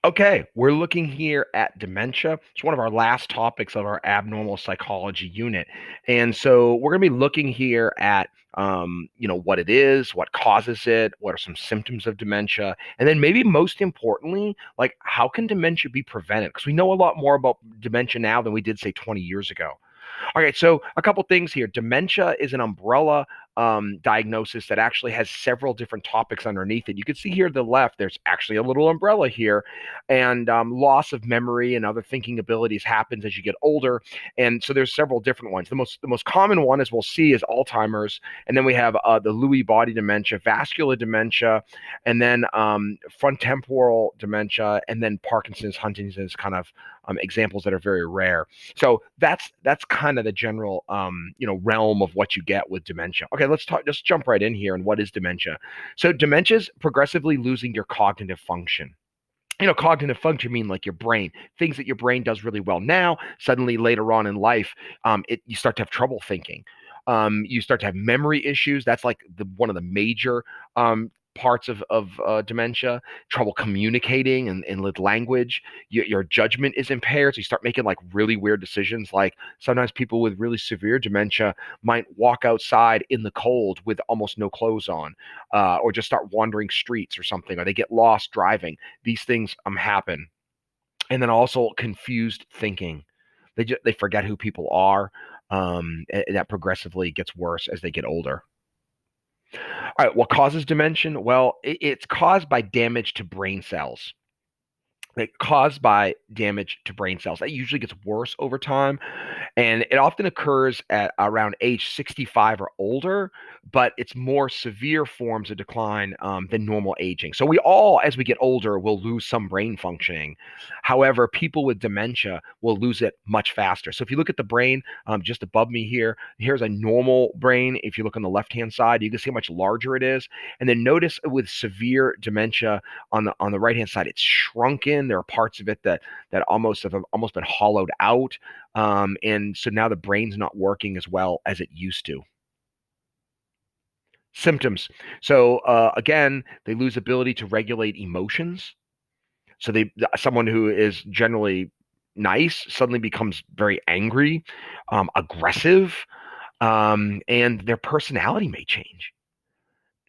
Okay, we're looking here at dementia. It's one of our last topics of our abnormal psychology unit. And so we're going to be looking here at what it is, what causes it, what are some symptoms of dementia, and then maybe most importantly, like how can dementia be prevented? Because we know a lot more about dementia now than we did, say, 20 years ago. All right, so a couple things here. Dementia is an umbrella diagnosis that actually has several different topics underneath it. You can see here to the left, there's actually a little umbrella here, and loss of memory and other thinking abilities happens as you get older. And so there's several different ones. The most common one, as we'll see, is Alzheimer's, and then we have the Lewy body dementia, vascular dementia, and then frontotemporal dementia, and then Parkinson's, Huntington's, kind of examples that are very rare. So that's kind of the general realm of what you get with dementia. Okay, let's talk. Just jump right in here. And what is dementia? So dementia is progressively losing your cognitive function. Cognitive function mean like your brain, things that your brain does really well now. Suddenly later on in life, you start to have trouble thinking. You start to have memory issues. That's like one of the major parts of dementia. Trouble communicating and with language. Your judgment is impaired, so you start making like really weird decisions. Like sometimes people with really severe dementia might walk outside in the cold with almost no clothes on, or just start wandering streets or something, or they get lost driving. These things happen. And then also confused thinking. They forget who people are. And that progressively gets worse as they get older. All right, what causes dementia? Well, it's caused by damage to brain cells. Caused by damage to brain cells. That usually gets worse over time, and it often occurs at around age 65 or older, but it's more severe forms of decline than normal aging. So we all, as we get older, will lose some brain functioning. However, people with dementia will lose it much faster. So if you look at the brain just above me here, here's a normal brain. If you look on the left-hand side, you can see how much larger it is. And then notice with severe dementia on the right-hand side, it's shrunken. There are parts of it that almost have almost been hollowed out. And so now the brain's not working as well as it used to. Symptoms. So again, they lose ability to regulate emotions. So someone who is generally nice suddenly becomes very angry, aggressive, and their personality may change.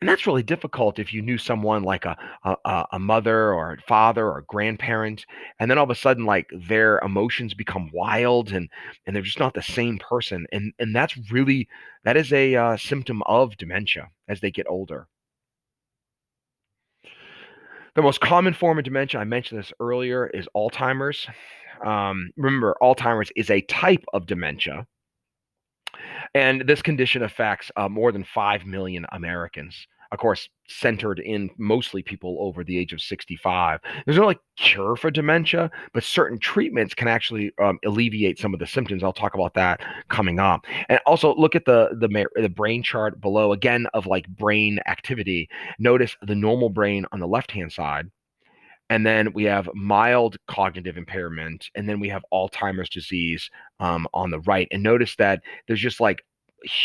And that's really difficult if you knew someone like a mother or a father or a grandparent, and then all of a sudden, like their emotions become wild and they're just not the same person. And that is a symptom of dementia as they get older. The most common form of dementia, I mentioned this earlier, is Alzheimer's. Remember, Alzheimer's is a type of dementia, and this condition affects more than 5 million Americans. Of course, centered in mostly people over the age of 65. There's no like cure for dementia, but certain treatments can actually alleviate some of the symptoms. I'll talk about that coming up. And also look at the brain chart below again of like brain activity. Notice the normal brain on the left hand side, and then we have mild cognitive impairment, and then we have Alzheimer's disease on the right. And notice that there's just like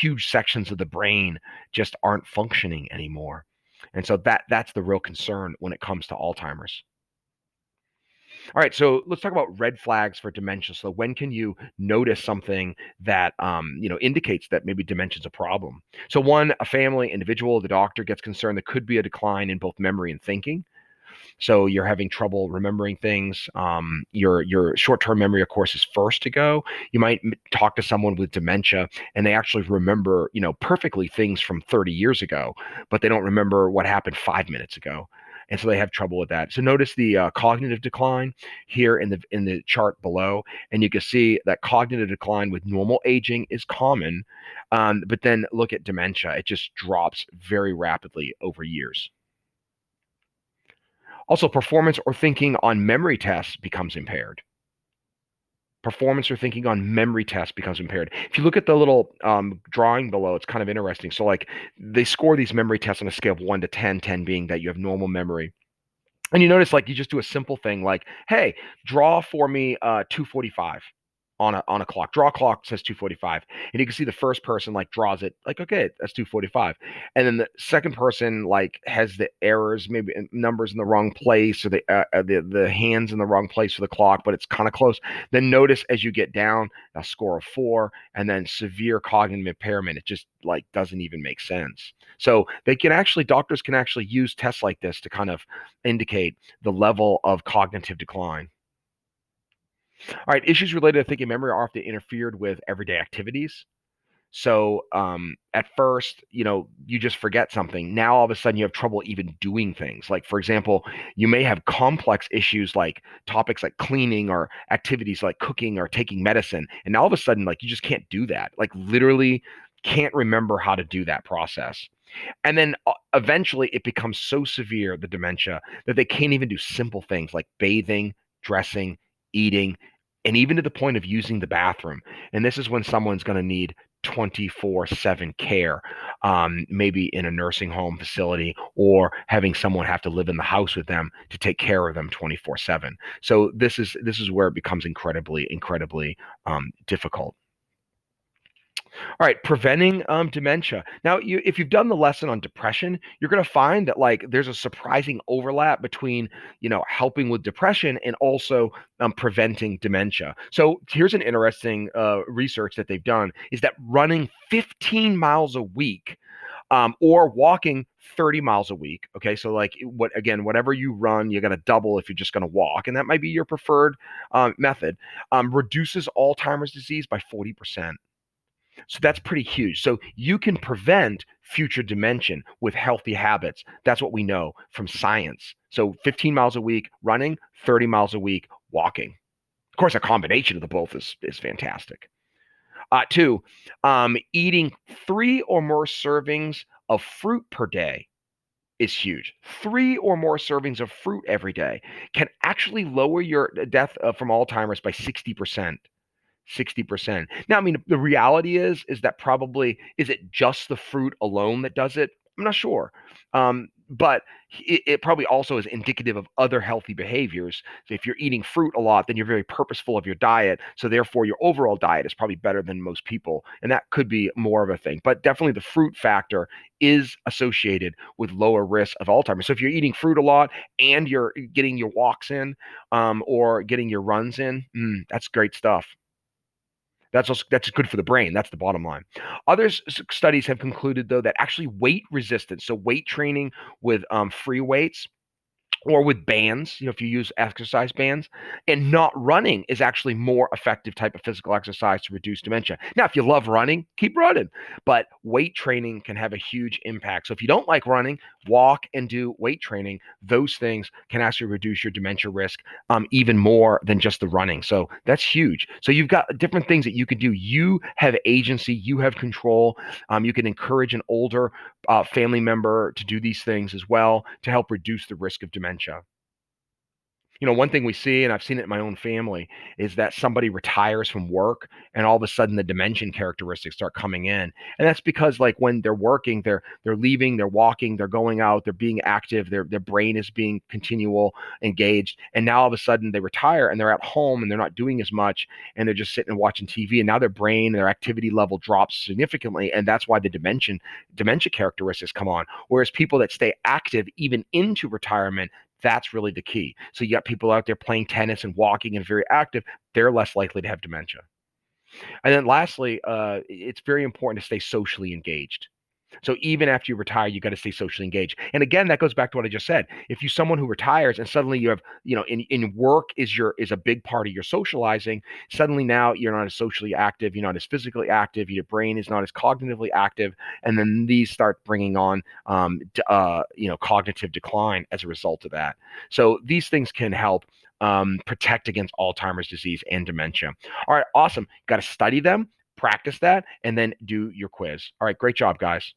huge sections of the brain just aren't functioning anymore. And so that's the real concern when it comes to Alzheimer's. All right, so let's talk about red flags for dementia. So when can you notice something that indicates that maybe dementia is a problem? So one, a family, individual, the doctor gets concerned there could be a decline in both memory and thinking. So you're having trouble remembering things. Your short-term memory, of course, is first to go. You might talk to someone with dementia, and they actually remember, perfectly things from 30 years ago, but they don't remember what happened 5 minutes ago, and so they have trouble with that. So notice the cognitive decline here in the chart below, and you can see that cognitive decline with normal aging is common, but then look at dementia; it just drops very rapidly over years. Also, performance or thinking on memory tests becomes impaired. Performance or thinking on memory tests becomes impaired. If you look at the little drawing below, it's kind of interesting. So, like, they score these memory tests on a scale of 1 to 10, 10 being that you have normal memory. And you notice, like, you just do a simple thing like, hey, draw for me 245. on a clock. Draw clock says 2:45, and you can see the first person like draws it like, okay, that's 2:45, and then the second person like has the errors, maybe numbers in the wrong place, or the hands in the wrong place for the clock, but it's kind of close. Then notice as you get down a score of 4, and then severe cognitive impairment. It just like doesn't even make sense. So doctors can actually use tests like this to kind of indicate the level of cognitive decline. All right, issues related to thinking memory are often interfered with everyday activities. So at first, you just forget something. Now all of a sudden you have trouble even doing things. Like, for example, you may have complex issues like topics like cleaning or activities like cooking or taking medicine. And now all of a sudden, like, you just can't do that. Like, literally can't remember how to do that process. And then eventually it becomes so severe, the dementia, that they can't even do simple things like bathing, dressing, eating, and even to the point of using the bathroom. And this is when someone's going to need 24/7 care, maybe in a nursing home facility, or having someone have to live in the house with them to take care of them 24/7. So this is where it becomes incredibly difficult. All right, preventing dementia. Now, if you've done the lesson on depression, you're going to find that like there's a surprising overlap between helping with depression and also preventing dementia. So here's an interesting research that they've done is that running 15 miles a week or walking 30 miles a week. Okay, so like whatever you run, you're going to double if you're just going to walk, and that might be your preferred method. Reduces Alzheimer's disease by 40%. So that's pretty huge. So you can prevent future dementia with healthy habits. That's what we know from science. So 15 miles a week running, 30 miles a week walking. Of course, a combination of the both is fantastic. Two, eating 3 or more servings of fruit per day is huge. 3 or more servings of fruit every day can actually lower your death from Alzheimer's by 60%. 60%. Now, I mean, the reality is that probably is it just the fruit alone that does it? I'm not sure. But it probably also is indicative of other healthy behaviors. So if you're eating fruit a lot, then you're very purposeful of your diet. So therefore, your overall diet is probably better than most people. And that could be more of a thing. But definitely the fruit factor is associated with lower risk of Alzheimer's. So if you're eating fruit a lot and you're getting your walks in or getting your runs in, that's great stuff. That's good for the brain. That's the bottom line. Other studies have concluded, though, that actually weight resistance, so weight training with free weights, or with bands, if you use exercise bands, and not running is actually more effective type of physical exercise to reduce dementia. Now, if you love running, keep running, but weight training can have a huge impact. So if you don't like running, walk and do weight training. Those things can actually reduce your dementia risk even more than just the running. So that's huge. So you've got different things that you can do. You have agency, you have control. You can encourage an older family member to do these things as well to help reduce the risk of dementia. One thing we see, and I've seen it in my own family, is that somebody retires from work and all of a sudden the dementia characteristics start coming in. And that's because like when they're working, they're leaving, they're walking, they're going out, they're being active, their brain is being continual engaged. And now all of a sudden they retire and they're at home and they're not doing as much and they're just sitting and watching TV. And now their brain, their activity level drops significantly. And that's why the dementia characteristics come on. Whereas people that stay active even into retirement, that's really the key. So you got people out there playing tennis and walking and very active, they're less likely to have dementia. And then lastly, it's very important to stay socially engaged. So even after you retire, you got to stay socially engaged. And again, that goes back to what I just said. If you're someone who retires and suddenly you have, in work is a big part of your socializing, suddenly now you're not as socially active, you're not as physically active, your brain is not as cognitively active, and then these start bringing on, cognitive decline as a result of that. So these things can help protect against Alzheimer's disease and dementia. All right, awesome. Got to study them, practice that, and then do your quiz. All right, great job, guys.